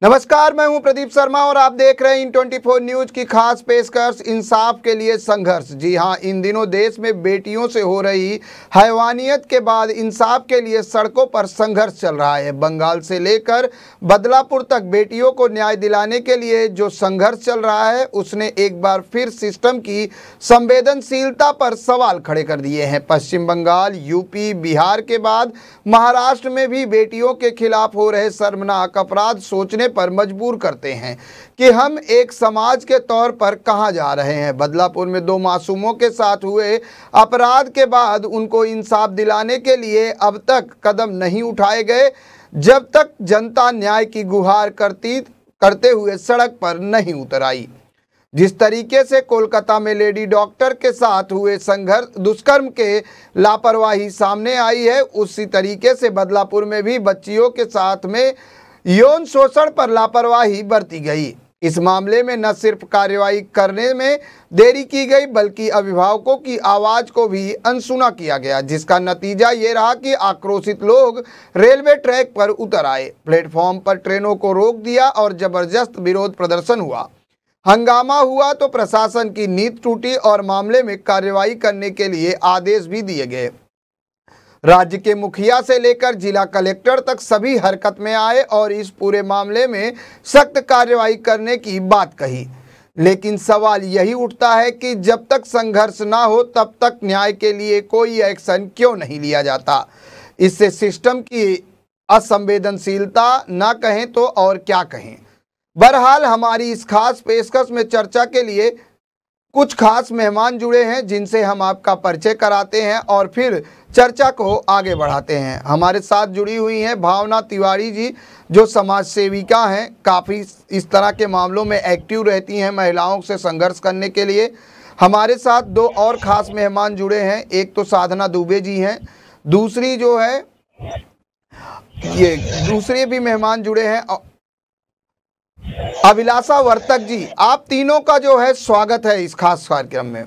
नमस्कार, मैं हूं प्रदीप शर्मा और आप देख रहे हैं इन24 न्यूज की खास पेशकश इंसाफ के लिए संघर्ष। जी हां, इन दिनों देश में बेटियों से हो रही हैवानियत के बाद इंसाफ के लिए सड़कों पर संघर्ष चल रहा है। बंगाल से लेकर बदलापुर तक बेटियों को न्याय दिलाने के लिए जो संघर्ष चल रहा है उसने एक बार फिर सिस्टम की संवेदनशीलता पर सवाल खड़े कर दिए हैं। पश्चिम बंगाल, यूपी, बिहार के बाद महाराष्ट्र में भी बेटियों के खिलाफ हो रहे शर्मनाक अपराध सोचने पर मजबूर करते हैं कि हम एक समाज के तौर पर कहां जा रहे हैं। बदलापुर में 2 मासूमों के साथ हुए अपराध के बाद उनको इंसाफ दिलाने के लिए अब तक कदम नहीं उठाए गए जब तक जनता न्याय की गुहार करते हुए सड़क पर नहीं उतर आई। जिस तरीके से कोलकाता में लेडी डॉक्टर के साथ हुए संघर्ष दुष्कर्म के लापरवाही सामने आई है, उसी तरीके से बदलापुर में भी बच्चियों के साथ में यौन शोषण पर लापरवाही बरती गई। इस मामले में न सिर्फ कार्रवाई करने में देरी की गई बल्कि अभिभावकों की आवाज को भी अनसुना किया गया, जिसका नतीजा ये रहा कि आक्रोशित लोग रेलवे ट्रैक पर उतर आए, प्लेटफॉर्म पर ट्रेनों को रोक दिया और जबरदस्त विरोध प्रदर्शन हुआ। हंगामा हुआ तो प्रशासन की नीति टूटी और मामले में कार्रवाई करने के लिए आदेश भी दिए गए। राज्य के मुखिया से लेकर जिला कलेक्टर तक सभी हरकत में आए और इस पूरे मामले में सख्त कार्रवाई करने की बात कही। लेकिन सवाल यही उठता है कि जब तक संघर्ष ना हो तब तक न्याय के लिए कोई एक्शन क्यों नहीं लिया जाता। इससे सिस्टम की असंवेदनशीलता ना कहें तो और क्या कहें। बहरहाल हमारी इस खास पेशकश में चर्चा के लिए कुछ खास मेहमान जुड़े हैं जिनसे हम आपका परिचय कराते हैं और फिर चर्चा को आगे बढ़ाते हैं। हमारे साथ जुड़ी हुई हैं भावना तिवारी जी, जो समाज सेविका हैं, काफ़ी इस तरह के मामलों में एक्टिव रहती हैं महिलाओं से संघर्ष करने के लिए। हमारे साथ 2 और ख़ास मेहमान जुड़े हैं, एक तो साधना दुबे जी हैं, दूसरी जो है ये दूसरे भी मेहमान जुड़े हैं अभिलाषा वर्तक जी। आप तीनों का जो है स्वागत है इस खास कार्यक्रम में।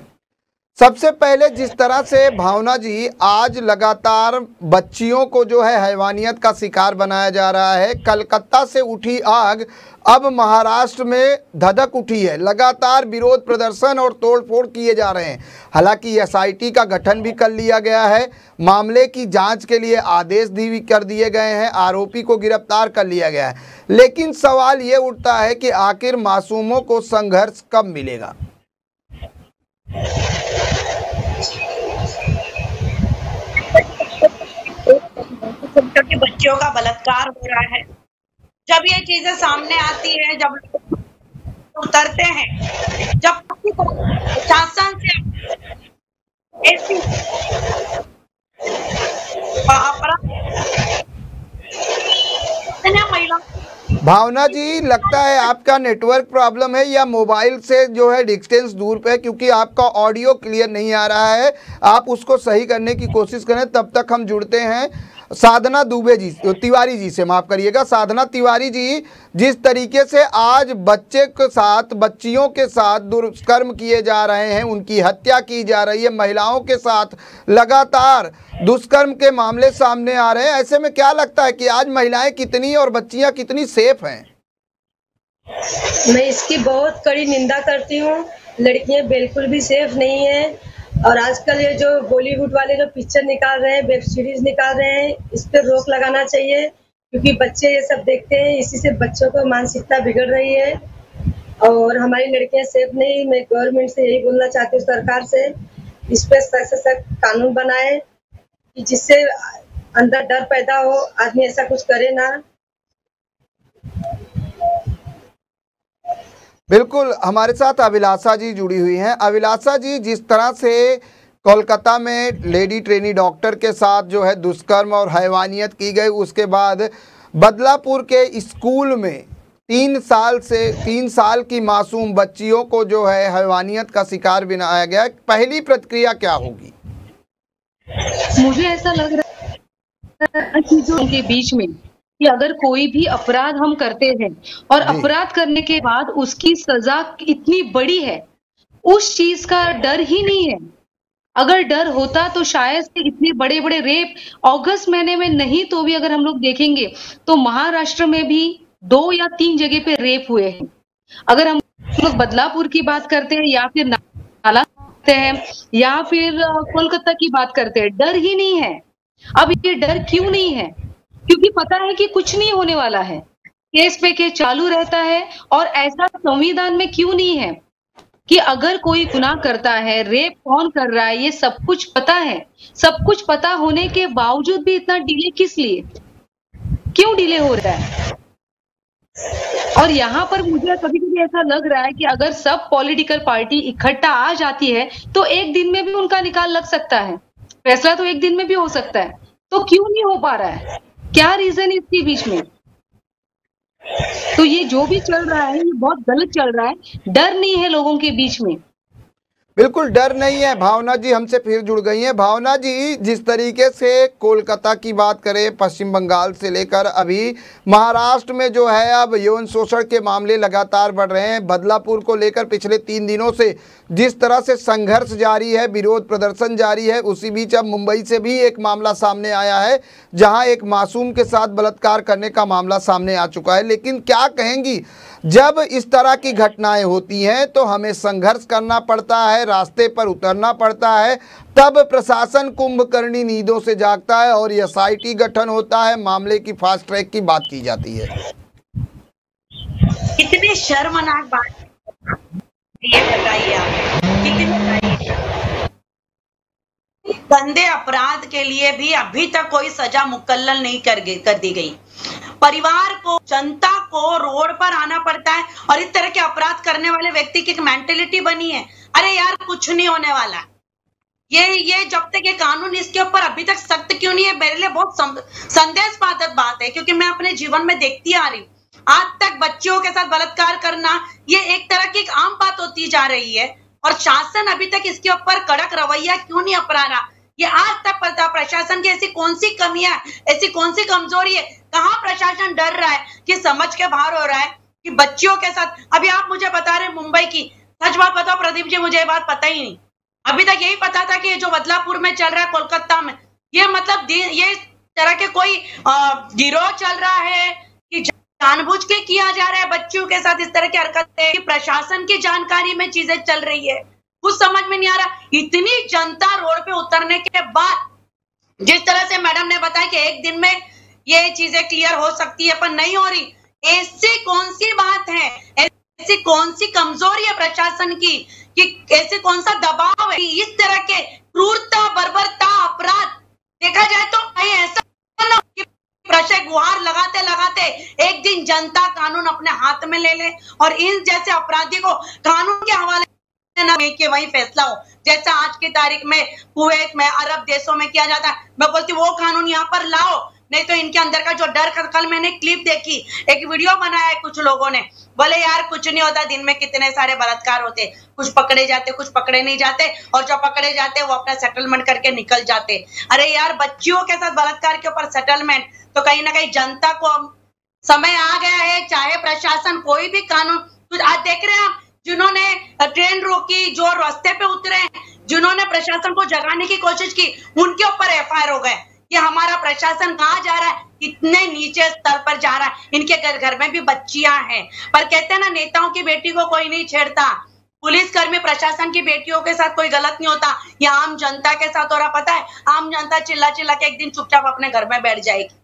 सबसे पहले जिस तरह से भावना जी आज लगातार बच्चियों को जो है हैवानियत का शिकार बनाया जा रहा है, कलकत्ता से उठी आग अब महाराष्ट्र में धधक उठी है, लगातार विरोध प्रदर्शन और तोड़फोड़ किए जा रहे हैं। हालांकि एसआईटी का गठन भी कर लिया गया है, मामले की जांच के लिए आदेश भी कर दिए गए हैं, आरोपी को गिरफ्तार कर लिया गया है। लेकिन सवाल ये उठता है कि आखिर मासूमों को संघर्ष कब मिलेगा। छोटे बच्चों का बलात्कार हो रहा है, जब ये चीजें सामने आती है, जब लोग उतरते हैं, जब शासन से ऐसी महिला। भावना जी, लगता है आपका नेटवर्क प्रॉब्लम है या मोबाइल से जो है डिस्टेंस दूर पे, क्योंकि आपका ऑडियो क्लियर नहीं आ रहा है। आप उसको सही करने की कोशिश करें, तब तक हम जुड़ते हैं साधना दुबे जी तिवारी जी से, माफ़ करिएगा। साधना तिवारी जी, जिस तरीके से आज बच्चे के साथ बच्चियों के साथ दुष्कर्म किए जा रहे हैं, उनकी हत्या की जा रही है, महिलाओं के साथ लगातार दुष्कर्म के मामले सामने आ रहे हैं, ऐसे में क्या लगता है कि आज महिलाएं कितनी और बच्चियां कितनी सेफ हैं? मैं इसकी बहुत कड़ी निंदा करती हूँ। लड़कियां बिल्कुल भी सेफ नहीं है और आजकल ये जो बॉलीवुड वाले जो पिक्चर निकाल रहे हैं, वेब सीरीज निकाल रहे हैं, इस पर रोक लगाना चाहिए, क्योंकि बच्चे ये सब देखते हैं, इसी से बच्चों को मानसिकता बिगड़ रही है और हमारी लड़कियां सेफ नहीं। मैं गवर्नमेंट से यही बोलना चाहती हूँ, सरकार से इस पर सख्त से सख्त कानून बनाए कि जिससे अंदर डर पैदा हो, आदमी ऐसा कुछ करे ना। बिल्कुल, हमारे साथ अभिलाषा जी जुड़ी हुई हैं। अभिलाषा जी, जिस तरह से कोलकाता में लेडी ट्रेनी डॉक्टर के साथ जो है दुष्कर्म और हैवानियत की गई, उसके बाद बदलापुर के स्कूल में 3 साल की मासूम बच्चियों को जो है हैवानियत का शिकार बनाया गया, पहली प्रतिक्रिया क्या होगी? मुझे ऐसा लग रहा है कि जो उनके बीच में कि अगर कोई भी अपराध हम करते हैं और अपराध करने के बाद उसकी सजा इतनी बड़ी है, उस चीज का डर ही नहीं है। अगर डर होता तो शायद से इतने बड़े बड़े रेप अगस्त महीने में नहीं तो भी अगर हम लोग देखेंगे तो महाराष्ट्र में भी 2 या 3 जगह पे रेप हुए हैं। अगर हम लोग बदलापुर की बात करते हैं या फिर नाला करते हैं या फिर कोलकाता की बात करते हैं, डर ही नहीं है। अब ये डर क्यों नहीं है? क्योंकि पता है कि कुछ नहीं होने वाला है, केस पे केस चालू रहता है। और ऐसा संविधान में क्यों नहीं है कि अगर कोई गुनाह करता है, रेप कौन कर रहा है, ये सब कुछ पता है। सब कुछ पता होने के बावजूद भी इतना डिले किस लिए? क्यों डिले हो रहा है? और यहाँ पर मुझे कभी कभी ऐसा लग रहा है कि अगर सब पॉलिटिकल पार्टी इकट्ठा आ जाती है तो एक दिन में भी उनका निकाल लग सकता है, फैसला तो एक दिन में भी हो सकता है। तो क्यों नहीं हो पा रहा है? क्या रीजन है इसके बीच में? तो ये जो भी चल रहा है ये बहुत गलत चल रहा है। डर नहीं है लोगों के बीच में। बिल्कुल डर नहीं है। भावना जी हमसे फिर जुड़ गई हैं। भावना जी, जिस तरीके से कोलकाता की बात करें, पश्चिम बंगाल से लेकर अभी महाराष्ट्र में जो है अब यौन शोषण के मामले लगातार बढ़ रहे हैं। बदलापुर को लेकर पिछले 3 दिनों से जिस तरह से संघर्ष जारी है, विरोध प्रदर्शन जारी है, उसी बीच अब मुंबई से भी एक मामला सामने आया है जहां एक मासूम के साथ बलात्कार करने का मामला सामने आ चुका है। लेकिन क्या कहेंगी, जब इस तरह की घटनाएं होती हैं तो हमें संघर्ष करना पड़ता है, रास्ते पर उतरना पड़ता है, तब प्रशासन कुंभकर्णी नींदों से जागता है और एसआईटी गठन होता है, मामले की फास्ट ट्रैक की बात की जाती है। कितनी शर्मनाक बात ये बताइए आप, कितनी बताइए। गंदे अपराध के लिए भी अभी तक कोई सजा मुकल्लल नहीं कर दी गई। परिवार को, जनता को रोड पर आना पड़ता है और इस तरह के अपराध करने वाले व्यक्ति की एक मेंटेलिटी बनी है, अरे यार कुछ नहीं होने वाला। ये जब तक ये कानून इसके ऊपर अभी तक सख्त क्यों नहीं है, मेरे लिए बहुत संदेहास्पद बात है। क्योंकि मैं अपने जीवन में देखती आ रही हूँ, आज तक बच्चियों के साथ बलात्कार करना ये एक तरह की एक आम बात होती जा रही है और शासन अभी तक इसके ऊपर कड़क रवैया क्यों नहीं अपना रहा, ये आज तक पता। प्रशासन की ऐसी कौन सी कमियां, ऐसी कौन सी कमजोरी है, कहाँ प्रशासन डर रहा है कि समझ के बाहर हो रहा है कि बच्चियों के साथ। अभी आप मुझे बता रहे मुंबई की, सच बात बताओ प्रदीप जी, मुझे ये बात पता ही नहीं। अभी तक यही पता था कि जो बदलापुर में चल रहा है, कोलकाता में, ये मतलब ये तरह के कोई गिरोह चल रहा है कि जानबूझ के किया जा रहा है बच्चियों के साथ इस तरह की हरकतें, कि प्रशासन की जानकारी में चीजें चल रही है, कुछ समझ में नहीं आ रहा। इतनी जनता रोड पे उतरने के बाद जिस तरह से मैडम ने बताया कि एक दिन में ये चीजें क्लियर हो सकती है, पर नहीं हो रही। ऐसी कौन सी बात है, ऐसी कौन सी कमजोरी है प्रशासन की, कि ऐसे कौन सा दबाव है, इस तरह के क्रूरता, बर्बरता, अपराध देखा जाए तो कहीं ऐसा ना कि प्रशासन गुहार लगाते लगाते एक दिन जनता कानून अपने हाथ में ले ले और इन जैसे अपराधी को कानून के हवाले ना कि वही फैसला हो, जैसा आज की तारीख में कुवैत में, अरब देशों में किया जाता है। मैं बोलती वो कानून यहाँ पर लाओ, नहीं तो इनके अंदर का जो डर, कल मैंने क्लिप देखी, एक वीडियो बनाया है कुछ लोगों ने, बोले यार कुछ नहीं होता, दिन में कितने सारे बलात्कार होते, कुछ पकड़े जाते, कुछ पकड़े नहीं जाते, और जो पकड़े जाते वो अपना सेटलमेंट करके निकल जाते। अरे यार बच्चियों के साथ बलात्कार के ऊपर सेटलमेंट, तो कहीं ना कहीं जनता को समय आ गया है, चाहे प्रशासन कोई भी कानून। तो आज देख रहे हैं आप, जिन्होंने ट्रेन रोकी, जो रास्ते पे उतरे, जिन्होंने प्रशासन को जगाने की कोशिश की, उनके ऊपर एफआईआर हो गए। कि हमारा प्रशासन कहाँ जा रहा है, इतने नीचे स्तर पर जा रहा है। इनके घर में भी बच्चियां हैं, पर कहते हैं ना, नेताओं की बेटी को कोई नहीं छेड़ता, पुलिसकर्मी प्रशासन की बेटियों के साथ कोई गलत नहीं होता। ये आम जनता के साथ हो रहा, पता है, आम जनता चिल्ला चिल्ला के एक दिन चुपचाप अपने घर में बैठ जाएगी।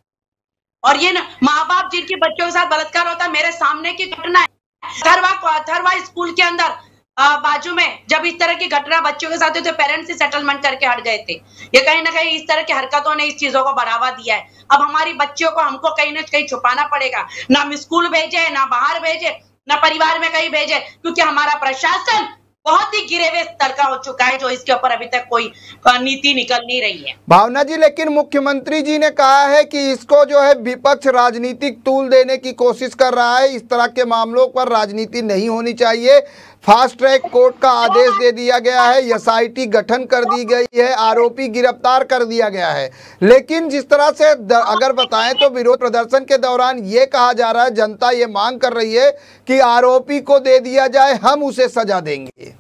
और ये ना माँ बाप जिनकी बच्चों के साथ बलात्कार होता है, मेरे सामने की घटना है, अथर्वा स्कूल के अंदर बाजू में जब इस तरह की घटना बच्चों के साथ हुई तो पेरेंट्स ही सेटलमेंट करके हट गए थे। ये कहीं ना कहीं इस तरह की हरकतों ने इस चीजों को बढ़ावा दिया है। अब हमारी बच्चियों को हमको कहीं ना कहीं छुपाना पड़ेगा, ना हम स्कूल भेजे, ना बाहर भेजे, ना परिवार में कहीं भेजे, क्योंकि हमारा प्रशासन बहुत ही गिरे हुए स्तर का हो चुका है, जो इसके ऊपर अभी तक कोई नीति निकल नहीं रही है। भावना जी, लेकिन मुख्यमंत्री जी ने कहा है कि इसको जो है विपक्ष राजनीतिक तूल देने की कोशिश कर रहा है, इस तरह के मामलों पर राजनीति नहीं होनी चाहिए। फास्ट ट्रैक कोर्ट का आदेश दे दिया गया है, एसआईटी गठन कर दी गई है, आरोपी गिरफ्तार कर दिया गया है। लेकिन जिस तरह से अगर बताएं तो विरोध प्रदर्शन के दौरान ये कहा जा रहा है, जनता ये मांग कर रही है कि आरोपी को दे दिया जाए, हम उसे सजा देंगे।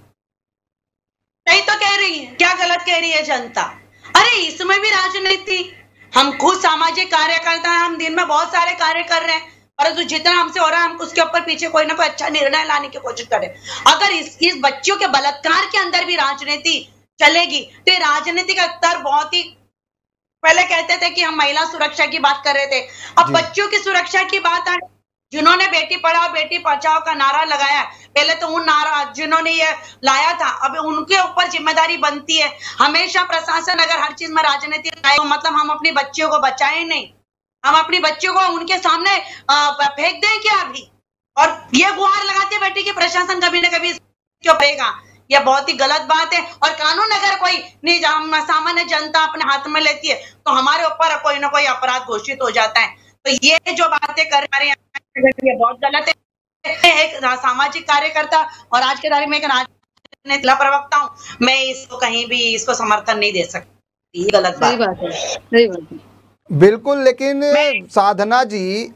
नहीं तो कह रही है, क्या गलत कह रही है जनता? अरे इसमें भी राजनीति, हम खुद सामाजिक कार्यकर्ता हैं, हम दिन में बहुत सारे कार्य कर रहे हैं, परंतु जितना हमसे हो रहा है हम उसके ऊपर पीछे कोई ना कोई अच्छा निर्णय लाने की कोशिश करें। अगर इस बच्चियों के बलात्कार के अंदर भी राजनीति चलेगी तो ये राजनीति का स्तर बहुत ही, पहले कहते थे कि हम महिला सुरक्षा की बात कर रहे थे, अब बच्चों की सुरक्षा की बात है। जिन्होंने बेटी पढ़ाओ बेटी बचाओ का नारा लगाया, पहले तो उन नारा जिन्होंने ये लाया था, अब उनके ऊपर जिम्मेदारी बनती है। हमेशा प्रशासन अगर हर चीज में राजनीति लाए तो मतलब हम अपनी बच्चियों को बचाएं नहीं, हम अपनी बच्चियों को उनके सामने फेंक दें क्या अभी, और ये गुहार लगाते बैठे कि प्रशासन कभी ना कभी क्यों करेगा। यह बहुत ही गलत बात है। और कानून अगर कोई निजाम सामान्य जनता अपने हाथ में लेती है तो हमारे ऊपर कोई ना कोई अपराध घोषित हो जाता है। तो ये जो बातें कर रहे हैं ये बहुत गलत है। एक सामाजिक कार्यकर्ता और आज के तारीख में एक राजनीतिक प्रवक्ता हूँ, मैं इसको कहीं भी इसको समर्थन नहीं दे सकती, ये गलत बात है। सही बात है। बिल्कुल, लेकिन साधना जी,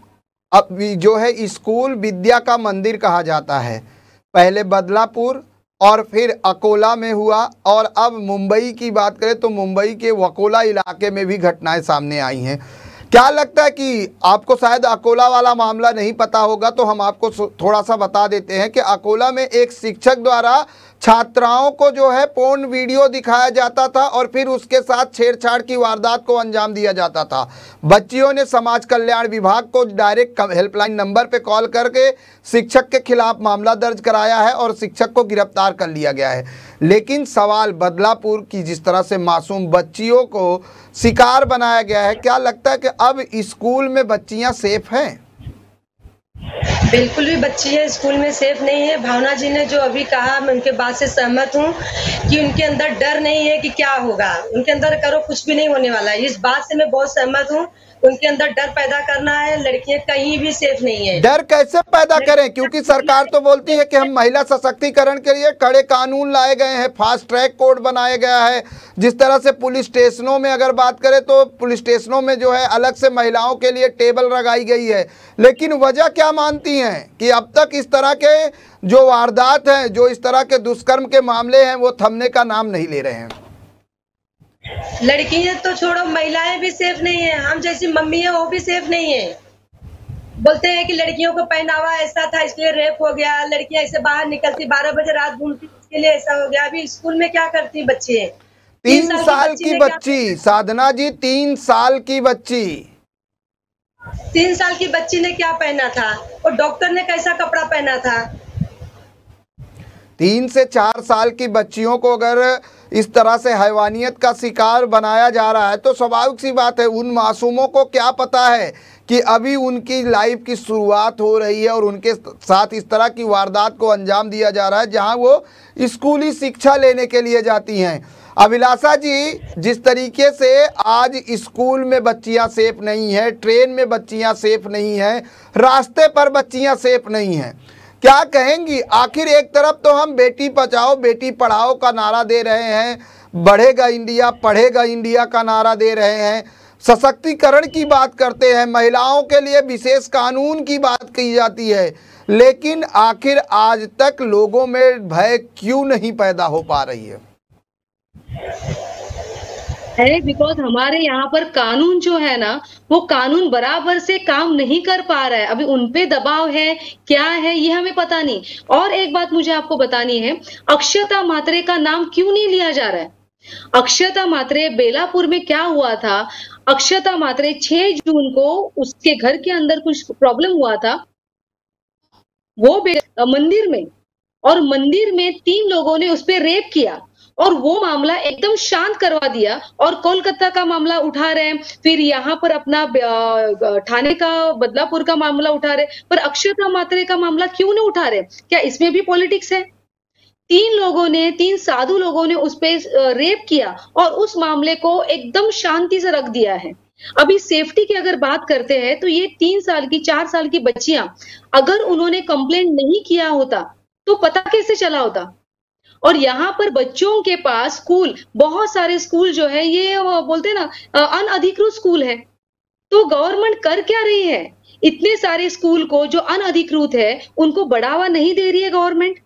अब जो है स्कूल विद्या का मंदिर कहा जाता है, पहले बदलापुर और फिर अकोला में हुआ, और अब मुंबई की बात करें तो मुंबई के वकोला इलाके में भी घटनाएं सामने आई हैं। क्या लगता है कि आपको शायद अकोला वाला मामला नहीं पता होगा, तो हम आपको थोड़ा सा बता देते हैं कि अकोला में एक शिक्षक द्वारा छात्राओं को जो है पोर्न वीडियो दिखाया जाता था और फिर उसके साथ छेड़छाड़ की वारदात को अंजाम दिया जाता था। बच्चियों ने समाज कल्याण विभाग को डायरेक्ट हेल्पलाइन नंबर पे कॉल करके शिक्षक के खिलाफ मामला दर्ज कराया है और शिक्षक को गिरफ्तार कर लिया गया है। लेकिन सवाल बदलापुर की जिस तरह से मासूम बच्चियों को शिकार बनाया गया है, क्या लगता है कि अब स्कूल में बच्चियां सेफ हैं? बिल्कुल भी बच्चियां स्कूल में सेफ नहीं है। भावना जी ने जो अभी कहा, मैं उनके बात से सहमत हूँ कि उनके अंदर डर नहीं है कि क्या होगा, उनके अंदर करो कुछ भी नहीं होने वाला है, इस बात से मैं बहुत सहमत हूँ। उनके अंदर डर पैदा करना है, लड़कियां कहीं भी सेफ नहीं है। डर कैसे पैदा करें, क्योंकि सरकार तो बोलती है कि हम महिला सशक्तिकरण के लिए कड़े कानून लाए गए हैं, फास्ट ट्रैक कोड बनाया गया है। जिस तरह से पुलिस स्टेशनों में अगर बात करें तो पुलिस स्टेशनों में जो है अलग से महिलाओं के लिए टेबल लगाई गई है, लेकिन वजह क्या मानती हैं कि अब तक इस तरह के जो वारदात हैं, जो इस तरह के दुष्कर्म के मामले हैं, वो थमने का नाम नहीं ले रहे हैं? लड़कियां तो छोड़ो, महिलाएं भी सेफ नहीं है, हम जैसी मम्मी है वो भी सेफ नहीं है। बोलते हैं कि लड़कियों को पहनावा ऐसा था इसलिए रेप हो गया, लड़कियां ऐसे बाहर निकलती 12 बजे रात घूमती इसके लिए ऐसा हो गया। अभी स्कूल में क्या करती बच्चे? 3 साल की बच्ची, साधना जी 3 साल की बच्ची, 3 साल की बच्ची ने क्या पहना था और डॉक्टर ने कैसा कपड़ा पहना था? 3 से 4 साल की बच्चियों को अगर इस तरह से हैवानियत का शिकार बनाया जा रहा है तो स्वाभाविक सी बात है, उन मासूमों को क्या पता है कि अभी उनकी लाइफ की शुरुआत हो रही है और उनके साथ इस तरह की वारदात को अंजाम दिया जा रहा है जहां वो स्कूली शिक्षा लेने के लिए जाती हैं। अभिलाषा जी, जिस तरीके से आज स्कूल में बच्चियां सेफ नहीं हैं, ट्रेन में बच्चियां सेफ नहीं हैं, रास्ते पर बच्चियां सेफ नहीं हैं, क्या कहेंगी? आखिर एक तरफ तो हम बेटी बचाओ बेटी पढ़ाओ का नारा दे रहे हैं, बढ़ेगा इंडिया पढ़ेगा इंडिया का नारा दे रहे हैं, सशक्तिकरण की बात करते हैं, महिलाओं के लिए विशेष कानून की बात की जाती है, लेकिन आखिर आज तक लोगों में भय क्यों नहीं पैदा हो पा रही है? बिकॉज हमारे यहाँ पर कानून जो है ना, वो कानून बराबर से काम नहीं कर पा रहा है। अभी उनपे दबाव है, क्या है ये हमें पता नहीं। और एक बात मुझे आपको बतानी है, अक्षता मात्रे का नाम क्यों नहीं लिया जा रहा है? अक्षता मात्रे, बेलापुर में क्या हुआ था, अक्षता मात्रे 6 जून को उसके घर के अंदर कुछ प्रॉब्लम हुआ था, वो मंदिर में, और मंदिर में 3 लोगों ने उस पर रेप किया और वो मामला एकदम शांत करवा दिया। और कोलकाता का मामला उठा रहे हैं, फिर यहाँ पर अपना ठाणे का, बदलापुर का मामला उठा रहे, पर अक्षता मात्रे का मामला क्यों नहीं उठा रहे? क्या इसमें भी पॉलिटिक्स है? 3 साधु लोगों ने उस पर रेप किया और उस मामले को एकदम शांति से रख दिया है। अभी सेफ्टी की अगर बात करते हैं तो ये 3 साल की 4 साल की बच्चियां, अगर उन्होंने कंप्लेंट नहीं किया होता तो पता कैसे चला होता? और यहाँ पर बच्चों के पास स्कूल, बहुत सारे स्कूल जो है ये बोलते हैं ना अनअधिकृत स्कूल है, तो गवर्नमेंट कर क्या रही है? इतने सारे स्कूल को जो अनअधिकृत है उनको बढ़ावा नहीं दे रही है गवर्नमेंट।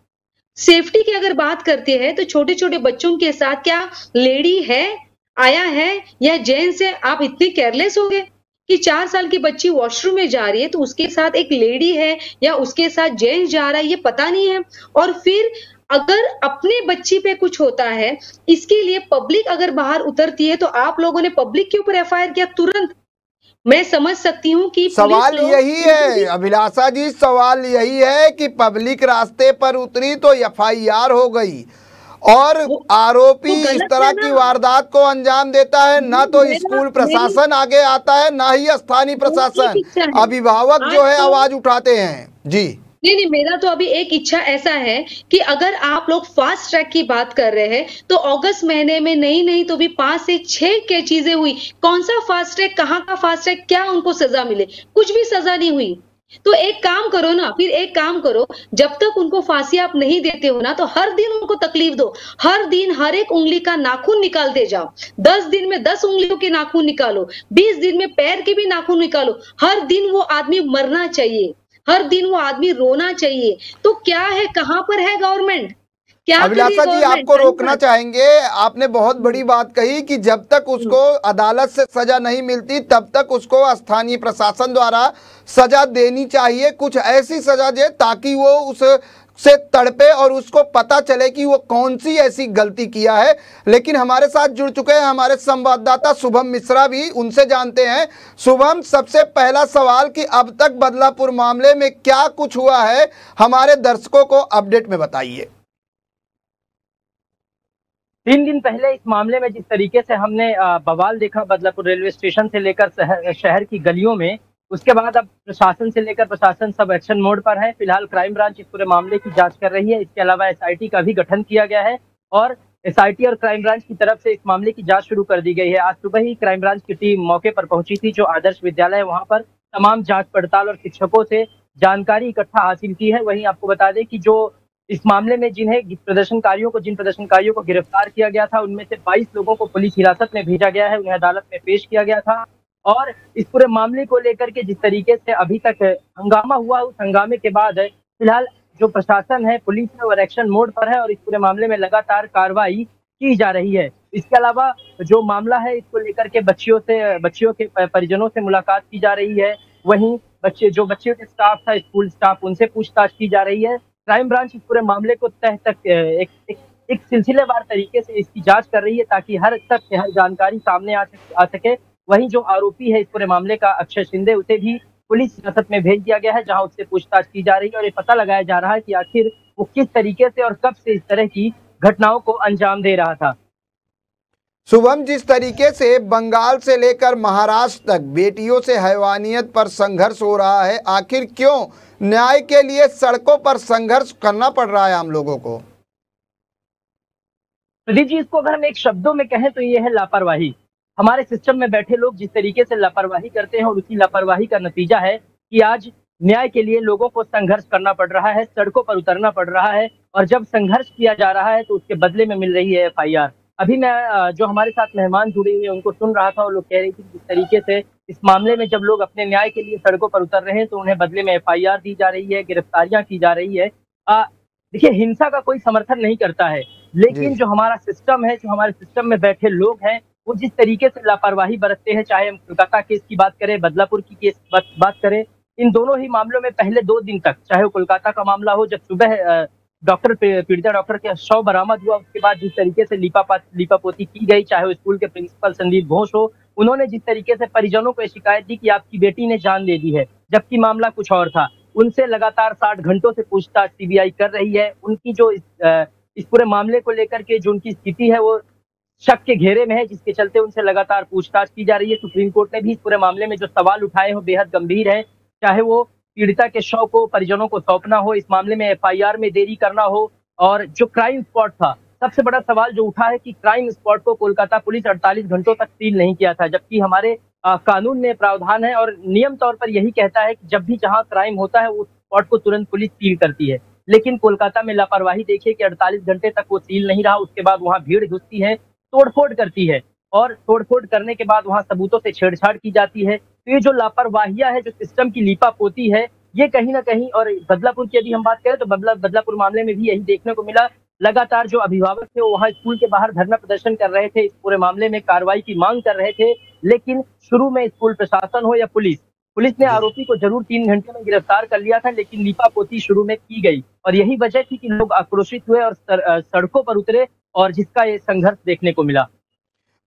सेफ्टी की अगर बात करते हैं तो छोटे छोटे बच्चों के साथ क्या लेडी है, आया है या जेंट्स है, आप इतने केयरलेस हो गए कि 4 साल की बच्ची वॉशरूम में जा रही है तो उसके साथ एक लेडी है या उसके साथ जेंट्स जा रहा है, ये पता नहीं है। और फिर अगर अपने बच्ची पे कुछ होता है, इसके लिए पब्लिक अगर बाहर उतरती है, तो आप लोगों ने पब्लिक के ऊपर एफआईआर किया तुरंत। मैं समझ सकती हूँ कि सवाल यही है अभिलाषा जी, सवाल यही है कि पब्लिक रास्ते पर उतरी तो एफआईआर हो गई और आरोपी इस तरह की वारदात को अंजाम देता है, ना तो स्कूल प्रशासन आगे आता है, ना ही स्थानीय प्रशासन, अभिभावक जो है आवाज उठाते हैं। जी नहीं, मेरा तो अभी एक इच्छा ऐसा है कि अगर आप लोग फास्ट ट्रैक की बात कर रहे हैं तो अगस्त महीने में नहीं तो भी 5 से 6 के चीजें हुई। कौन सा फास्ट ट्रैक, कहाँ का फास्ट ट्रैक, क्या उनको सजा मिले? कुछ भी सजा नहीं हुई। तो एक काम करो ना, फिर एक काम करो, जब तक उनको फांसी आप नहीं देते हो ना, तो हर दिन उनको तकलीफ दो। हर दिन हर एक उंगली का नाखून निकालते जाओ। 10 दिन में 10 उंगलियों के नाखून निकालो, 20 दिन में पैर के भी नाखून निकालो। हर दिन वो आदमी मरना चाहिए, हर दिन वो आदमी रोना चाहिए। तो क्या है, कहां पर है गवर्नमेंट? क्या अभिलाषा जी आपको रोकना चाहेंगे, आपने बहुत बड़ी बात कही कि जब तक उसको अदालत से सजा नहीं मिलती तब तक उसको स्थानीय प्रशासन द्वारा सजा देनी चाहिए, कुछ ऐसी सजा दे ताकि वो उस से तड़पे और उसको पता चले कि वो कौन सी ऐसी गलती किया है। लेकिन हमारे साथ जुड़ चुके हैं हमारे संवाददाता शुभम मिश्रा भी, उनसे जानते हैं। शुभम, सबसे पहला सवाल कि अब तक बदलापुर मामले में क्या कुछ हुआ है, हमारे दर्शकों को अपडेट में बताइए। 3 दिन पहले इस मामले में जिस तरीके से हमने बवाल देखा बदलापुर रेलवे स्टेशन से लेकर शहर की गलियों में, उसके बाद अब प्रशासन से लेकर प्रशासन सब एक्शन मोड पर है। फिलहाल क्राइम ब्रांच इस पूरे मामले की जांच कर रही है। इसके अलावा एसआईटी का भी गठन किया गया है और एसआईटी और क्राइम ब्रांच की तरफ से इस मामले की जांच शुरू कर दी गई है। आज सुबह ही क्राइम ब्रांच की टीम मौके पर पहुंची थी, जो आदर्श विद्यालय है, वहां पर तमाम जांच पड़ताल और शिक्षकों से जानकारी इकट्ठा हासिल की है। वहीं आपको बता दें कि जो इस मामले में जिन प्रदर्शनकारियों को गिरफ्तार किया गया था, उनमें से 22 लोगों को पुलिस हिरासत में भेजा गया है, उन्हें अदालत में पेश किया गया था। और इस पूरे मामले को लेकर के जिस तरीके से अभी तक हंगामा हुआ, उस हंगामे के बाद फिलहाल जो प्रशासन है, पुलिस है, और एक्शन मोड पर है और इस पूरे मामले में लगातार कार्रवाई की जा रही है। इसके अलावा जो मामला है, इसको लेकर के बच्चियों के परिजनों से मुलाकात की जा रही है। वहीं बच्चियों के स्टाफ था, स्कूल स्टाफ, उनसे पूछताछ की जा रही है। क्राइम ब्रांच इस पूरे मामले को तह तक एक सिलसिलेवार तरीके से इसकी जांच कर रही है ताकि हर जानकारी सामने आ सके। वहीं जो आरोपी है इस पूरे मामले का, अक्षय शिंदे, उसे भी पुलिस हिरासत में भेज दिया गया है, जहां उससे पूछताछ की जा रही है और ये पता लगाया जा रहा है कि आखिर वो किस तरीके से और कब से इस तरह की घटनाओं को अंजाम दे रहा था। शुभम, जिस तरीके से बंगाल से लेकर महाराष्ट्र तक बेटियों से हैवानियत पर संघर्ष हो रहा है, आखिर क्यों न्याय के लिए सड़कों पर संघर्ष करना पड़ रहा है हम लोगों को? प्रदीप जी, इसको अगर हम एक शब्दों में कहें तो ये है लापरवाही। हमारे सिस्टम में बैठे लोग जिस तरीके से लापरवाही करते हैं और उसी लापरवाही का नतीजा है कि आज न्याय के लिए लोगों को संघर्ष करना पड़ रहा है, सड़कों पर उतरना पड़ रहा है। और जब संघर्ष किया जा रहा है तो उसके बदले में मिल रही है एफआईआर। अभी मैं जो हमारे साथ मेहमान जुड़े हुए हैं उनको सुन रहा था और लोग कह रहे थे जिस तरीके से इस मामले में जब लोग अपने न्याय के लिए सड़कों पर उतर रहे हैं तो उन्हें बदले में एफआईआर दी जा रही है, गिरफ्तारियां की जा रही है। देखिए, हिंसा का कोई समर्थन नहीं करता है, लेकिन जो हमारा सिस्टम है, जो हमारे सिस्टम में बैठे लोग हैं, वो जिस तरीके से लापरवाही बरतते हैं, चाहे हम कोलकाता केस की बात करें, बदलापुर की केस बात करें, इन दोनों ही मामलों में पहले 2 दिन तक, चाहे वो कोलकाता का मामला हो, जब सुबह पीड़िता डॉक्टर के शव बरामद हुआ, उसके बाद जिस तरीके से लीपापोती की गई, चाहे वो स्कूल के प्रिंसिपल संदीप घोष हो, उन्होंने जिस तरीके से परिजनों को शिकायत दी कि आपकी बेटी ने जान दे दी है, जबकि मामला कुछ और था। उनसे लगातार 60 घंटों से पूछताछ सीबीआई कर रही है। उनकी जो इस पूरे मामले को लेकर के जो उनकी स्थिति है वो शक के घेरे में है, जिसके चलते उनसे लगातार पूछताछ की जा रही है। सुप्रीम कोर्ट ने भी इस पूरे मामले में जो सवाल उठाए हो बेहद गंभीर है, चाहे वो पीड़िता के शव को परिजनों को सौंपना हो, इस मामले में एफआईआर में देरी करना हो, और जो क्राइम स्पॉट था, सबसे बड़ा सवाल जो उठा है कि क्राइम स्पॉट को कोलकाता पुलिस 48 घंटों तक सील नहीं किया था, जबकि हमारे कानून में प्रावधान है और नियम तौर पर यही कहता है कि जब भी जहां क्राइम होता है उस स्पॉट को तुरंत पुलिस सील करती है। लेकिन कोलकाता में लापरवाही देखिए कि 48 घंटे तक वो सील नहीं रहा, उसके बाद वहां भीड़ घुसती है, तोड़फोड़ करती है, और तोड़फोड़ करने के बाद वहां सबूतों से छेड़छाड़ की जाती है। तो ये जो लापरवाहियां है, जो सिस्टम की लीपापोती है, ये कहीं ना कहीं, और बदलापुर की यदि हम बात करें तो बदलापुर मामले में भी यही देखने को मिला लगातार जो अभिभावक थे वो वहां स्कूल के बाहर धरना प्रदर्शन कर रहे थे, इस पूरे मामले में कार्रवाई की मांग कर रहे थे। लेकिन शुरू में स्कूल प्रशासन हो या पुलिस ने आरोपी को जरूर 3 घंटे में गिरफ्तार कर लिया था, लेकिन लीपापोती शुरू में की गई और यही वजह थी कि लोग आक्रोशित हुए और सड़कों पर उतरे और जिसका ये संघर्ष देखने को मिला।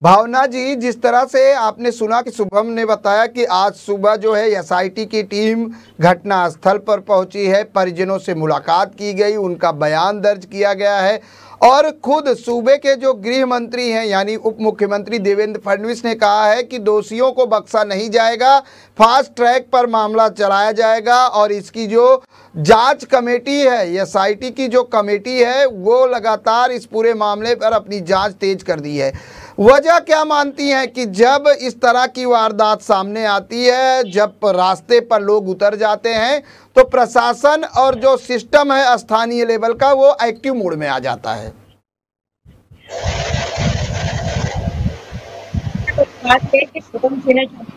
भावना जी, जिस तरह से आपने सुना कि शुभम ने बताया कि आज सुबह जो है एसआईटी की टीम घटनास्थल पर पहुंची है, परिजनों से मुलाकात की गई, उनका बयान दर्ज किया गया है और खुद सूबे के जो गृह मंत्री हैं यानी उप मुख्यमंत्री देवेंद्र फडणवीस ने कहा है कि दोषियों को बख्शा नहीं जाएगा, फास्ट ट्रैक पर मामला चलाया जाएगा और इसकी जो जांच कमेटी है, एसआईटी की जो कमेटी है वो लगातार इस पूरे मामले पर अपनी जांच तेज कर दी है। वजह क्या मानती हैं कि जब इस तरह की वारदात सामने आती है, जब रास्ते पर लोग उतर जाते हैं तो प्रशासन और जो सिस्टम है स्थानीय लेवल का वो एक्टिव मोड में आ जाता है?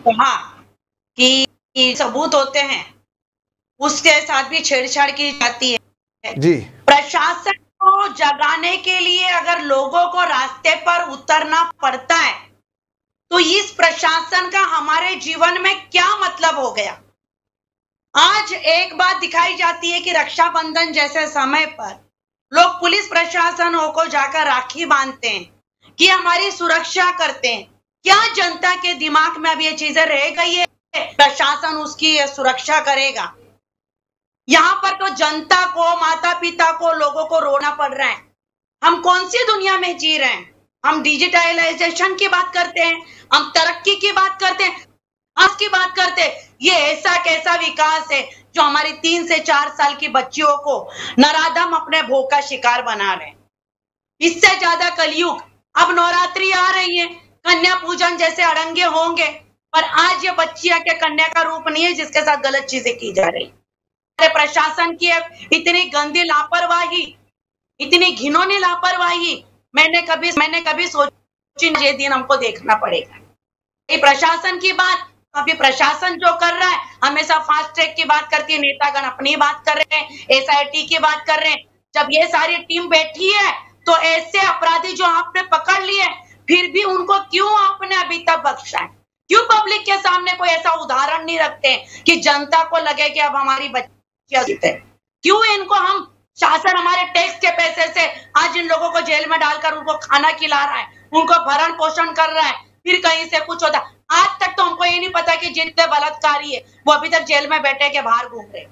कहा कि सबूत होते हैं उसके साथ भी छेड़छाड़ की जाती है जी। प्रशासन को जगाने के लिए अगर लोगों को रास्ते पर उतरना पड़ता है तो इस प्रशासन का हमारे जीवन में क्या मतलब हो गया? आज एक बात दिखाई जाती है कि रक्षाबंधन जैसे समय पर लोग पुलिस प्रशासनों को जाकर राखी बांधते हैं कि हमारी सुरक्षा करते हैं। क्या जनता के दिमाग में अब ये चीजें रह गई है? प्रशासन उसकी सुरक्षा करेगा। यहाँ पर तो जनता को, माता पिता को, लोगों को रोना पड़ रहा है। हम कौन सी दुनिया में जी रहे हैं? हम डिजिटलाइजेशन की बात करते हैं, हम तरक्की की बात करते हैं, आज की बात करते हैं। ये ऐसा कैसा विकास है जो हमारी 3 से 4 साल की बच्चियों को नराधम अपने भोग का शिकार बना रहे हैं? इससे ज्यादा कलयुग। अब नवरात्रि आ रही है, कन्या पूजन जैसे अड़ंगे होंगे, पर आज ये बच्चियां के कन्या का रूप नहीं है जिसके साथ गलत चीजें की जा रही। प्रशासन की इतनी गंदी लापरवाही, इतनी घिनौनी लापरवाही मैंने कभी सोची ये दिन हमको देखना पड़ेगा। ये प्रशासन की बात, अभी प्रशासन जो कर रहा है हमेशा फास्ट ट्रैक की बात करती है, नेतागण अपनी बात कर रहे हैं, एसआईटी की बात कर रहे हैं। जब ये सारी टीम बैठी है तो ऐसे अपराधी जो आपने पकड़ लिए फिर भी उनको क्यों आपने अभी तक बख्शा है? क्यों पब्लिक के सामने कोई ऐसा उदाहरण नहीं रखते कि जनता को लगे कि अब हमारी बच्चियां जीते? क्यों इनको हम शासन हमारे टैक्स के पैसे से आज इन लोगों को जेल में डालकर उनको खाना खिला रहा है, उनको भरण पोषण कर रहा है, फिर कहीं से कुछ होता। आज तक तो हमको ये नहीं पता कि जितने बलात्कारी है वो अभी तक जेल में बैठे के बाहर घूम रहे।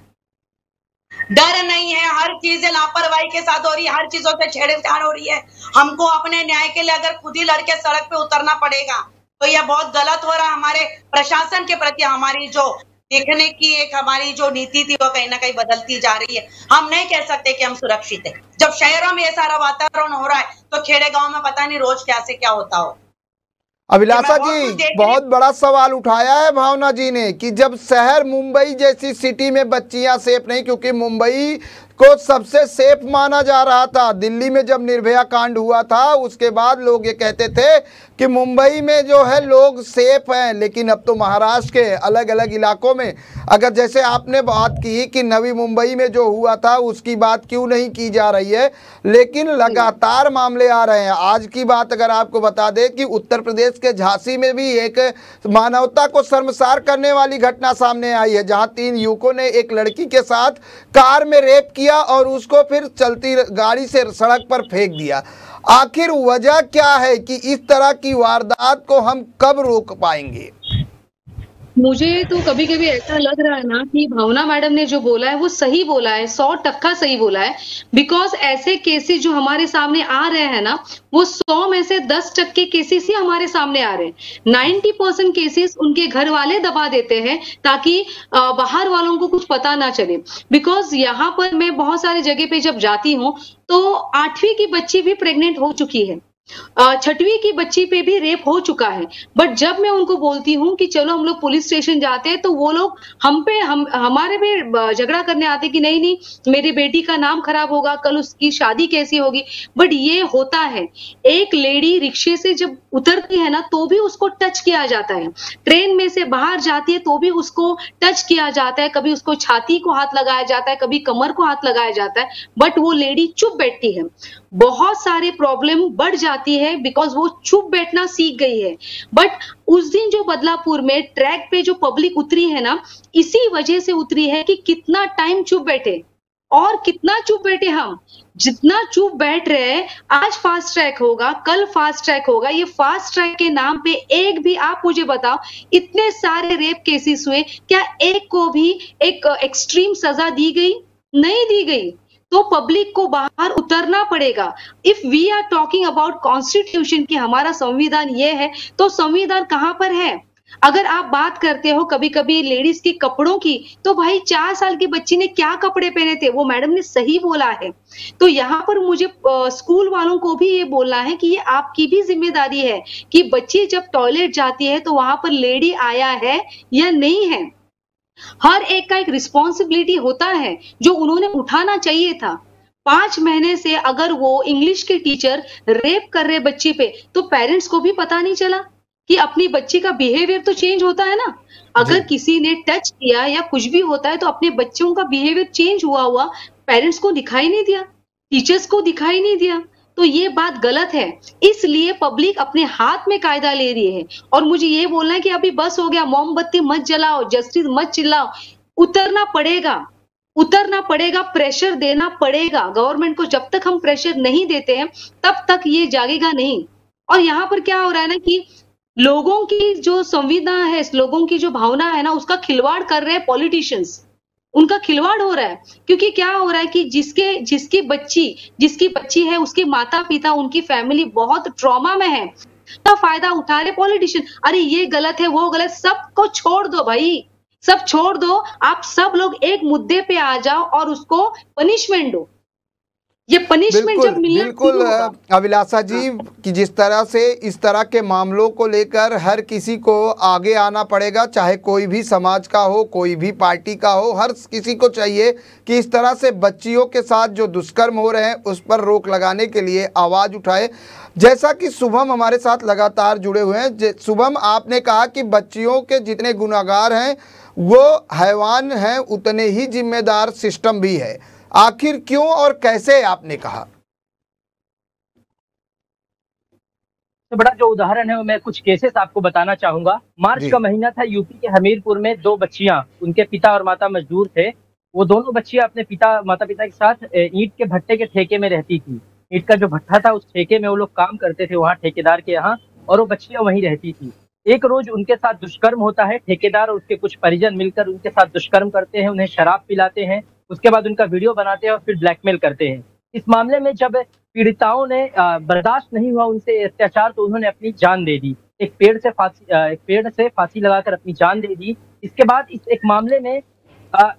डर नहीं है, हर चीज लापरवाही के साथ हो रही है, हर चीजों से छेड़छाड़ हो रही है। हमको अपने न्याय के लिए अगर खुद ही लड़के सड़क पे उतरना पड़ेगा तो यह बहुत गलत हो रहा है। हमारे प्रशासन के प्रति हमारी जो देखने की एक हमारी जो नीति थी वो कहीं ना कहीं बदलती जा रही है। हम नहीं कह सकते कि हम सुरक्षित है। जब शहरों में ये सारा वातावरण हो रहा है तो खेड़े गांव में पता नहीं रोज क्या से क्या होता हो। अभिलाषा जी, बहुत बड़ा सवाल उठाया है भावना जी ने कि जब शहर मुंबई जैसी सिटी में बच्चियां सेफ नहीं, क्योंकि मुंबई को सबसे सेफ माना जा रहा था। दिल्ली में जब निर्भया कांड हुआ था उसके बाद लोग ये कहते थे कि मुंबई में जो है लोग सेफ हैं, लेकिन अब तो महाराष्ट्र के अलग अलग इलाकों में, अगर जैसे आपने बात की कि नवी मुंबई में जो हुआ था उसकी बात क्यों नहीं की जा रही है, लेकिन लगातार मामले आ रहे हैं। आज की बात अगर आपको बता दें कि उत्तर प्रदेश के झांसी में भी एक मानवता को शर्मसार करने वाली घटना सामने आई है, जहां 3 युवकों ने एक लड़की के साथ कार में रेप किया और उसको फिर चलती गाड़ी से सड़क पर फेंक दिया। आखिर वजह क्या है कि इस तरह की वारदात को हम कब रोक पाएंगे? मुझे तो कभी कभी ऐसा लग रहा है ना कि भावना मैडम ने जो बोला है वो सही बोला है, 100% सही बोला है। बिकॉज ऐसे केसेस जो हमारे सामने आ रहे हैं ना, वो 100 में से 10% केसेस ही हमारे सामने आ रहे हैं। 90% केसेस उनके घर वाले दबा देते हैं ताकि बाहर वालों को कुछ पता ना चले। बिकॉज यहाँ पर मैं बहुत सारी जगह पे जब जाती हूँ तो 8वीं की बच्ची भी प्रेग्नेंट हो चुकी है, 6वीं की बच्ची पे भी रेप हो चुका है। बट जब मैं उनको बोलती हूँ कि चलो हम लोग पुलिस स्टेशन जाते हैं तो वो लोग हमारे पे झगड़ा करने आते कि नहीं नहीं मेरी बेटी का नाम खराब होगा, कल उसकी शादी कैसी होगी। बट ये होता है, एक लेडी रिक्शे से जब उतरती है ना तो भी उसको टच किया जाता है, ट्रेन में से बाहर जाती है तो भी उसको टच किया जाता है, कभी उसको छाती को हाथ लगाया जाता है, कभी कमर को हाथ लगाया जाता है, बट वो लेडी चुप बैठती है। बहुत सारे प्रॉब्लम बढ़ जाती है, बिकॉज वो चुप बैठना सीख गई है। बट उस दिन जो बदलापुर में ट्रैक पे जो पब्लिक उतरी है ना, इसी वजह से उतरी है कि कितना टाइम चुप बैठे और कितना चुप बैठे हम। जितना चुप बैठ रहे हैं, आज फास्ट ट्रैक होगा, कल फास्ट ट्रैक होगा, ये फास्ट ट्रैक के नाम पे एक भी, आप मुझे बताओ, इतने सारे रेप केसेस हुए, क्या एक को भी एक एक्सट्रीम सजा दी गई? नहीं दी गई। तो पब्लिक को बाहर उतरना पड़ेगा। If we are talking about constitution की हमारा संविधान ये है, तो संविधान कहां पर है? अगर आप बात करते हो कभी कभी लेडीज के कपड़ों की, तो भाई 4 साल की बच्ची ने क्या कपड़े पहने थे, वो मैडम ने सही बोला है। तो यहाँ पर मुझे स्कूल वालों को भी ये बोलना है कि ये आपकी भी जिम्मेदारी है कि बच्ची जब टॉयलेट जाती है तो वहां पर लेडी आया है या नहीं है। हर एक का एक रिस्पॉन्सिबिलिटी होता है जो उन्होंने उठाना चाहिए था। 5 महीने से अगर वो इंग्लिश के टीचर रेप कर रहे बच्चे पे, तो पेरेंट्स को भी पता नहीं चला कि अपनी बच्ची का बिहेवियर तो चेंज होता है ना। अगर किसी ने टच किया या कुछ भी होता है तो अपने बच्चों का बिहेवियर चेंज हुआ पेरेंट्स को दिखाई नहीं दिया, टीचर्स को दिखाई नहीं दिया। तो ये बात गलत है। इसलिए पब्लिक अपने हाथ में कायदा ले रही है। और मुझे ये बोलना है कि अभी बस हो गया, मोमबत्ती मत जलाओ, जस्टिस मत चिल्लाओ। उतरना पड़ेगा, प्रेशर देना पड़ेगा गवर्नमेंट को। जब तक हम प्रेशर नहीं देते हैं तब तक ये जागेगा नहीं। और यहाँ पर क्या हो रहा है ना कि लोगों की जो संवेदना है, लोगों की जो भावना है ना, उसका खिलवाड़ कर रहे हैं पॉलिटिशियंस। उनका खिलवाड़ हो रहा है, क्योंकि क्या हो रहा है कि जिसकी बच्ची है, उसके माता पिता, उनकी फैमिली बहुत ट्रॉमा में है, तो फायदा उठा रहे पॉलिटिशियन। अरे ये गलत है, वो गलत, सबको छोड़ दो भाई, सब छोड़ दो। आप सब लोग एक मुद्दे पे आ जाओ और उसको पनिशमेंट दो। ये पनिशमेंट जब मिलना बिल्कुल अभिलाषा जी, कि जिस तरह से इस तरह के मामलों को लेकर हर किसी को आगे आना पड़ेगा, चाहे कोई भी समाज का हो, कोई भी पार्टी का हो, हर किसी को चाहिए कि इस तरह से बच्चियों के साथ जो दुष्कर्म हो रहे हैं उस पर रोक लगाने के लिए आवाज़ उठाए। जैसा कि शुभम हमारे साथ लगातार जुड़े हुए हैं। शुभम, आपने कहा कि बच्चियों के जितने गुनहगार हैं वो हैवान हैं, उतने ही जिम्मेदार सिस्टम भी है। आखिर क्यों और कैसे, आपने कहा? तो बड़ा जो उदाहरण है वो मैं कुछ केसेस आपको बताना चाहूंगा। मार्च का महीना था, यूपी के हमीरपुर में 2 बच्चियां, उनके पिता और माता मजदूर थे। वो दोनों बच्चियां अपने माता पिता के साथ ईंट के भट्टे के ठेके में रहती थी। ईंट का जो भट्टा था उस ठेके में वो लोग काम करते थे वहाँ ठेकेदार के यहाँ, और वो बच्चियां वहीं रहती थी। एक रोज उनके साथ दुष्कर्म होता है। ठेकेदार और उसके कुछ परिजन मिलकर उनके साथ दुष्कर्म करते हैं, उन्हें शराब पिलाते हैं, उसके बाद उनका वीडियो बनाते हैं और फिर ब्लैकमेल करते हैं। इस मामले में जब पीड़िताओं ने बर्दाश्त नहीं हुआ उनसे अत्याचार, तो उन्होंने अपनी जान दे दी। एक पेड़ से फांसी लगाकर अपनी जान दे दी। इसके बाद इस एक मामले में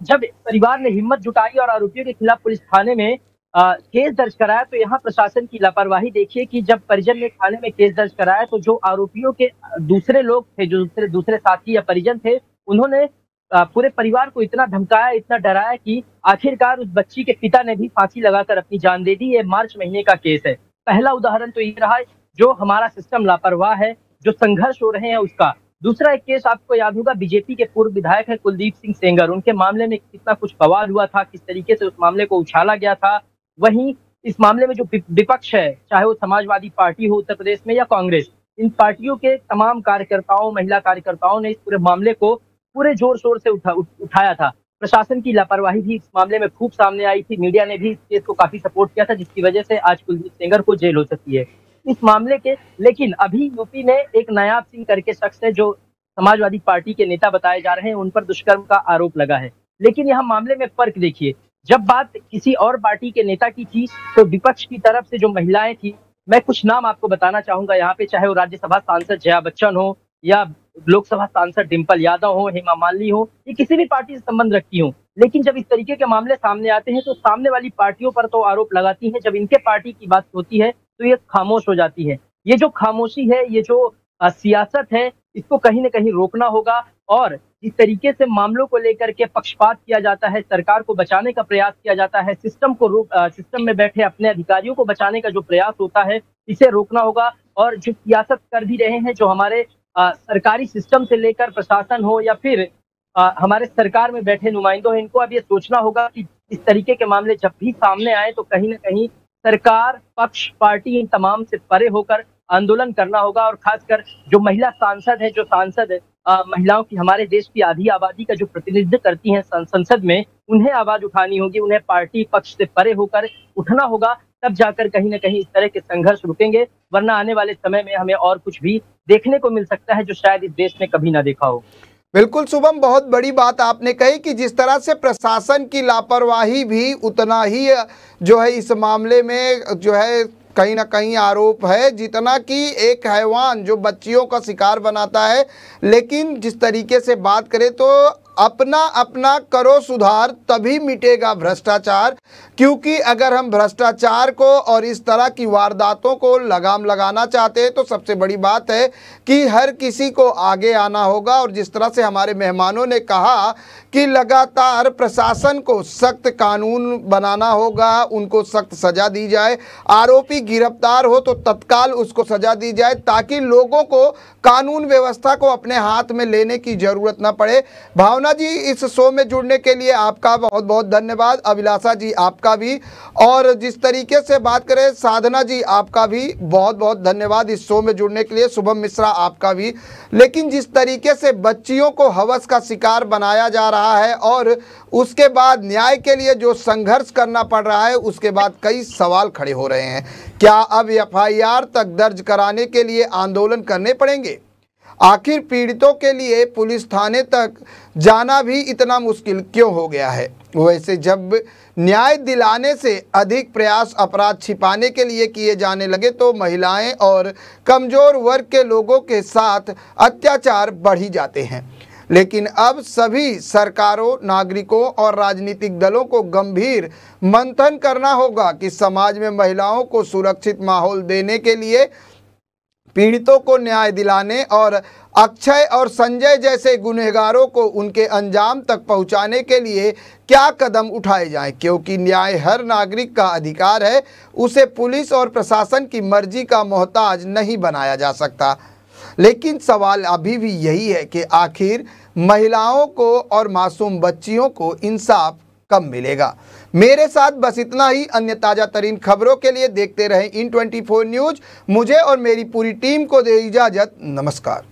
जब परिवार ने हिम्मत जुटाई और आरोपियों के खिलाफ पुलिस थाने में केस दर्ज कराया, तो यहाँ प्रशासन की लापरवाही देखिए कि जब परिजन ने थाने में केस दर्ज कराया तो जो आरोपियों के दूसरे लोग थे, जो दूसरे साथी या परिजन थे, उन्होंने पूरे परिवार को इतना धमकाया, इतना डराया कि आखिरकार उस बच्ची के पिता ने भी फांसी लगाकर अपनी जान दे दी। ये मार्च महीने का केस है। पहला उदाहरण तो ये रहा जो हमारा सिस्टम लापरवाह है, जो संघर्ष हो रहे हैं उसका। दूसरा एक केस आपको याद होगा, बीजेपी के पूर्व विधायक है कुलदीप सिंह सेंगर, उनके मामले में कितना कुछ बवाल हुआ था, किस तरीके से उस मामले को उछाला गया था। वहीं इस मामले में जो विपक्ष है, चाहे वो समाजवादी पार्टी हो उत्तर प्रदेश में या कांग्रेस, इन पार्टियों के तमाम कार्यकर्ताओं, महिला कार्यकर्ताओं ने इस पूरे मामले को पूरे जोर शोर से उठाया था। प्रशासन की लापरवाही भी इस मामले में खूब सामने आई थी। मीडिया ने भी इस केस को काफी सपोर्ट किया था, जिसकी वजह से आज कुलदीप सेंगर को जेल हो सकती है इस मामले के। लेकिन अभी यूपी में एक नायाब सिंह करके शख्स है जो समाजवादी पार्टी के नेता बताए जा रहे हैं, उन पर दुष्कर्म का आरोप लगा है। लेकिन यहाँ मामले में फर्क देखिए, जब बात किसी और पार्टी के नेता की थी तो विपक्ष की तरफ से जो महिलाएं थी, मैं कुछ नाम आपको बताना चाहूंगा यहाँ पे, चाहे वो राज्यसभा सांसद जया बच्चन हो या लोकसभा सांसद डिंपल यादव हो, हेमा मालिनी हो, ये किसी भी पार्टी से संबंध रखती हो। लेकिन जब इस तरीके के मामले सामने आते हैं तो सामने वाली पार्टियों पर तो आरोप लगाती हैं, जब इनके पार्टी की बात होती है तो ये खामोश हो जाती है। ये जो खामोशी है, ये जो सियासत है, इसको कहीं ना कहीं रोकना होगा। और जिस तरीके से मामलों को लेकर के पक्षपात किया जाता है, सरकार को बचाने का प्रयास किया जाता है, सिस्टम में बैठे अपने अधिकारियों को बचाने का जो प्रयास होता है, इसे रोकना होगा। और जो सियासत कर भी रहे हैं, जो हमारे सरकारी सिस्टम से लेकर प्रशासन हो या फिर हमारे सरकार में बैठे नुमाइंदों हैं, इनको अब ये सोचना होगा कि इस तरीके के मामले जब भी सामने आए तो कहीं ना कहीं सरकार, पक्ष, पार्टी, इन तमाम से परे होकर आंदोलन करना होगा। और खासकर जो महिला सांसद है, जो सांसद महिलाओं की, हमारे देश की आधी आबादी का जो प्रतिनिधित्व करती हैं संसद में, उन्हें आवाज उठानी होगी, उन्हें पार्टी पक्ष से परे होकर उठना होगा, तब जाकर कहीं ना कहीं इस तरह के संघर्ष रुकेंगे। वरना आने वाले समय में हमें और कुछ भी देखने को मिल सकता है जो शायद इस देश में कभी ना देखा हो। बिल्कुल शुभम, बहुत बड़ी बात आपने कही कि जिस तरह से प्रशासन की लापरवाही भी उतना ही जो है इस मामले में जो है कहीं ना कहीं आरोप है, जितना कि एक हैवान जो बच्चियों का शिकार बनाता है। लेकिन जिस तरीके से बात करें तो अपना अपना करो सुधार, तभी मिटेगा भ्रष्टाचार। क्योंकि अगर हम भ्रष्टाचार को और इस तरह की वारदातों को लगाम लगाना चाहते हैं तो सबसे बड़ी बात है कि हर किसी को आगे आना होगा। और जिस तरह से हमारे मेहमानों ने कहा कि लगातार प्रशासन को सख्त कानून बनाना होगा, उनको सख्त सजा दी जाए, आरोपी गिरफ्तार हो तो तत्काल उसको सजा दी जाए, ताकि लोगों को कानून व्यवस्था को अपने हाथ में लेने की जरूरत न पड़े। भावना जी, इस शो में जुड़ने के लिए आपका बहुत बहुत धन्यवाद। अभिलाषा जी आपका भी, और जिस तरीके से बात करें साधना जी आपका भी बहुत बहुत धन्यवाद इस शो में जुड़ने के लिए। शुभम मिश्रा आपका भी। लेकिन जिस तरीके से बच्चियों को हवस का शिकार बनाया जा रहा है और उसके बाद न्याय के लिए जो संघर्ष करना पड़ रहा है, उसके बाद कई सवाल खड़े हो रहे हैं। क्या अब FIR तक दर्ज कराने के लिए आंदोलन करने पड़ेंगे? आखिर पीड़ितों के लिए पुलिस थाने तक जाना भी इतना मुश्किल क्यों हो गया है? वैसे जब न्याय दिलाने से अधिक प्रयास अपराध छिपाने के लिए किए जाने लगे तो महिलाएं और कमजोर वर्ग के लोगों के साथ अत्याचार बढ़ ही जाते हैं। लेकिन अब सभी सरकारों, नागरिकों और राजनीतिक दलों को गंभीर मंथन करना होगा कि समाज में महिलाओं को सुरक्षित माहौल देने के लिए, पीड़ितों को न्याय दिलाने और अक्षय और संजय जैसे गुनहगारों को उनके अंजाम तक पहुंचाने के लिए क्या कदम उठाए जाएं। क्योंकि न्याय हर नागरिक का अधिकार है, उसे पुलिस और प्रशासन की मर्जी का मोहताज नहीं बनाया जा सकता। लेकिन सवाल अभी भी यही है कि आखिर महिलाओं को और मासूम बच्चियों को इंसाफ कब मिलेगा। मेरे साथ बस इतना ही। अन्य ताज़ा तरीन खबरों के लिए देखते रहें IN24 न्यूज़। मुझे और मेरी पूरी टीम को दे इजाज़त। नमस्कार।